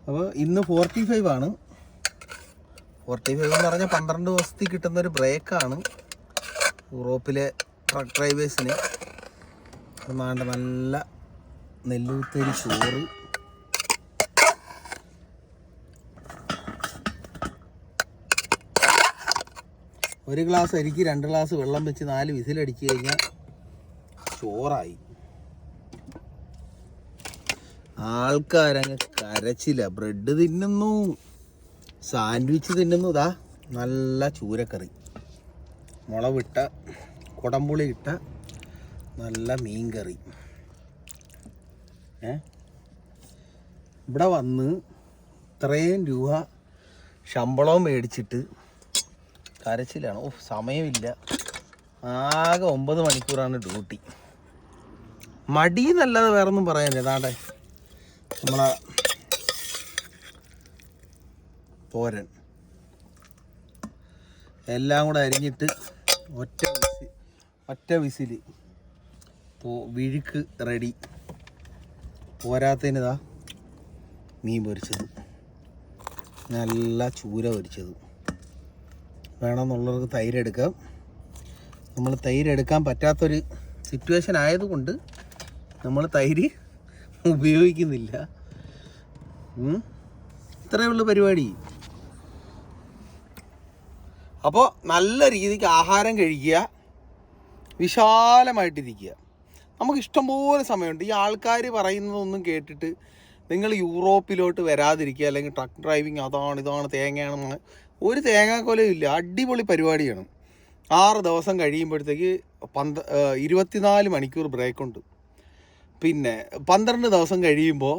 അപ്പോൾ ഇന്ന് 45 ആണ്. 45 എന്ന് പറഞ്ഞാൽ 12 ദിവസത്തിൽ കിട്ടുന്നൊരു ബ്രേക്കാണ് യൂറോപ്പിലെ ട്രക്ക് ഡ്രൈവേഴ്സിന്. അതുകൊണ്ട് നല്ല നെല്ലൂത്തരി ചോറ്, ഒരു ഗ്ലാസ് അരിക്ക് 2 ഗ്ലാസ് വെള്ളം വെച്ച് 4 വിസിലടിച്ച് കഴിഞ്ഞാൽ ചോറായി. ആൾക്കാരങ്ങ് കരച്ചില്ല. ബ്രെഡ് തിന്നുന്നു, സാൻഡ്വിച്ച് തിന്നുന്നു. ഇതാ നല്ല ചൂരക്കറി, മുളവിട്ട കുടംപുളി ഇട്ട നല്ല മീൻകറി. ഇവിടെ വന്ന് ഇത്രയും രൂപ ശമ്പളവും മേടിച്ചിട്ട് കരച്ചിലാണ്. സമയമില്ല. ആകെ 9 മണിക്കൂറാണ് ഡ്യൂട്ടി. മടി എന്നല്ലാതെ വേറൊന്നും പറയാനില്ല. ഏതാണ്ട് നമ്മളെ തോരൻ എല്ലാം കൂടെ അരിഞ്ഞിട്ട് ഒറ്റ വിസിൽ വിഴുക്ക് റെഡി. പോരാത്തതിനിതാ മീൻ പൊരിച്ചത്, നല്ല ചൂര പൊരിച്ചത്. വേണമെന്നുള്ളവർക്ക് തൈരെടുക്കാം. നമ്മൾ തൈരെടുക്കാൻ പറ്റാത്തൊരു സിറ്റുവേഷൻ ആയതുകൊണ്ട് നമ്മൾ തൈര് ഉപയോഗിക്കുന്നില്ല. ഇത്രയേ ഉള്ളൂ പരിപാടി. അപ്പോൾ നല്ല രീതിക്ക് ആഹാരം കഴിക്കുക, വിശാലമായിട്ടിരിക്കുക. നമുക്ക് ഇഷ്ടംപോലെ സമയമുണ്ട്. ഈ ആൾക്കാർ പറയുന്നതൊന്നും കേട്ടിട്ട് നിങ്ങൾ യൂറോപ്പിലോട്ട് വരാതിരിക്കുക. അല്ലെങ്കിൽ ട്രക്ക് ഡ്രൈവിങ് അതാണ് ഇതാണ് തേങ്ങയാണെന്ന് ഒരു തേങ്ങാക്കൊലയും ഇല്ല. അടിപൊളി പരിപാടിയാണ്. 6 ദിവസം കഴിയുമ്പോഴത്തേക്ക് 24 മണിക്കൂർ ബ്രേക്കുണ്ട്. പിന്നെ 12 ദിവസം കഴിയുമ്പോൾ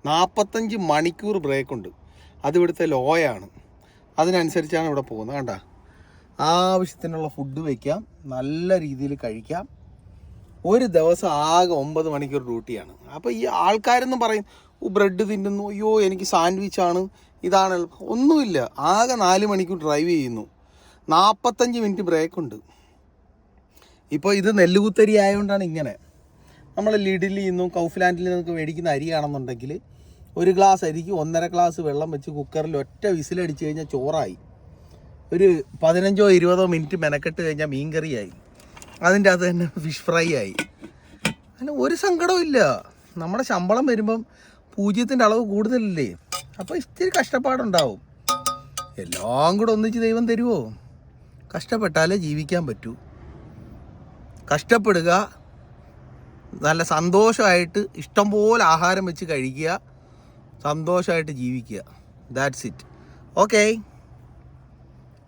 45 മണിക്കൂർ ബ്രേക്കുണ്ട്. അതിവിടുത്തെ ലോയാണ്. അതിനനുസരിച്ചാണ് ഇവിടെ പോകുന്നത്. കണ്ട, ആവശ്യത്തിനുള്ള ഫുഡ് വയ്ക്കാം, നല്ല രീതിയിൽ കഴിക്കാം. ഒരു ദിവസം ആകെ 9 മണിക്കൂർ ഡ്യൂട്ടിയാണ്. അപ്പോൾ ഈ ആൾക്കാരെന്നും പറയും ബ്രെഡ് തിന്നുന്നു, അയ്യോ എനിക്ക് സാൻഡ്വിച്ചാണ്, ഇതാണ്. ഒന്നുമില്ല. ആകെ 4 മണിക്കൂർ ഡ്രൈവ് ചെയ്യുന്നു, 45 മിനിറ്റ് ബ്രേക്കുണ്ട്. ഇപ്പോൾ ഇത് നെല്ലുകുത്തരി ആയതുകൊണ്ടാണ് ഇങ്ങനെ. നമ്മൾ ലിഡിലിൽ നിന്നും കൗഫ്ലാൻഡിൽ നിന്നൊക്കെ മേടിക്കുന്ന അരിയാണെന്നുണ്ടെങ്കിൽ 1 ഗ്ലാസ് അരിക്ക് 1.5 ഗ്ലാസ് വെള്ളം വെച്ച് കുക്കറിൽ ഒറ്റ വിസിലടിച്ച് കഴിഞ്ഞാൽ ചോറായി. ഒരു 15-20 മിനിറ്റ് മെനക്കെട്ട് കഴിഞ്ഞാൽ മീൻകറിയായി. അതിൻ്റെ അകത്ത് തന്നെ ഫിഷ് ഫ്രൈ ആയി. അങ്ങനെ ഒരു സങ്കടവും ഇല്ല. നമ്മുടെ ശമ്പളം വരുമ്പം 0ൻ്റെ അളവ് കൂടുതലല്ലേ. അപ്പോൾ ഇത്തിരി കഷ്ടപ്പാടുണ്ടാവും. എല്ലാം കൂടെ ഒന്നിച്ച് ദൈവം തരുമോ? കഷ്ടപ്പെട്ടാലേ ജീവിക്കാൻ പറ്റൂ. കഷ്ടപ്പെടുക, നല്ല സന്തോഷമായിട്ട് ഇഷ്ടംപോലെ ആഹാരം വെച്ച് കഴിക്കുക, സന്തോഷമായിട്ട് ജീവിക്കുക. That's it. ഓക്കേ.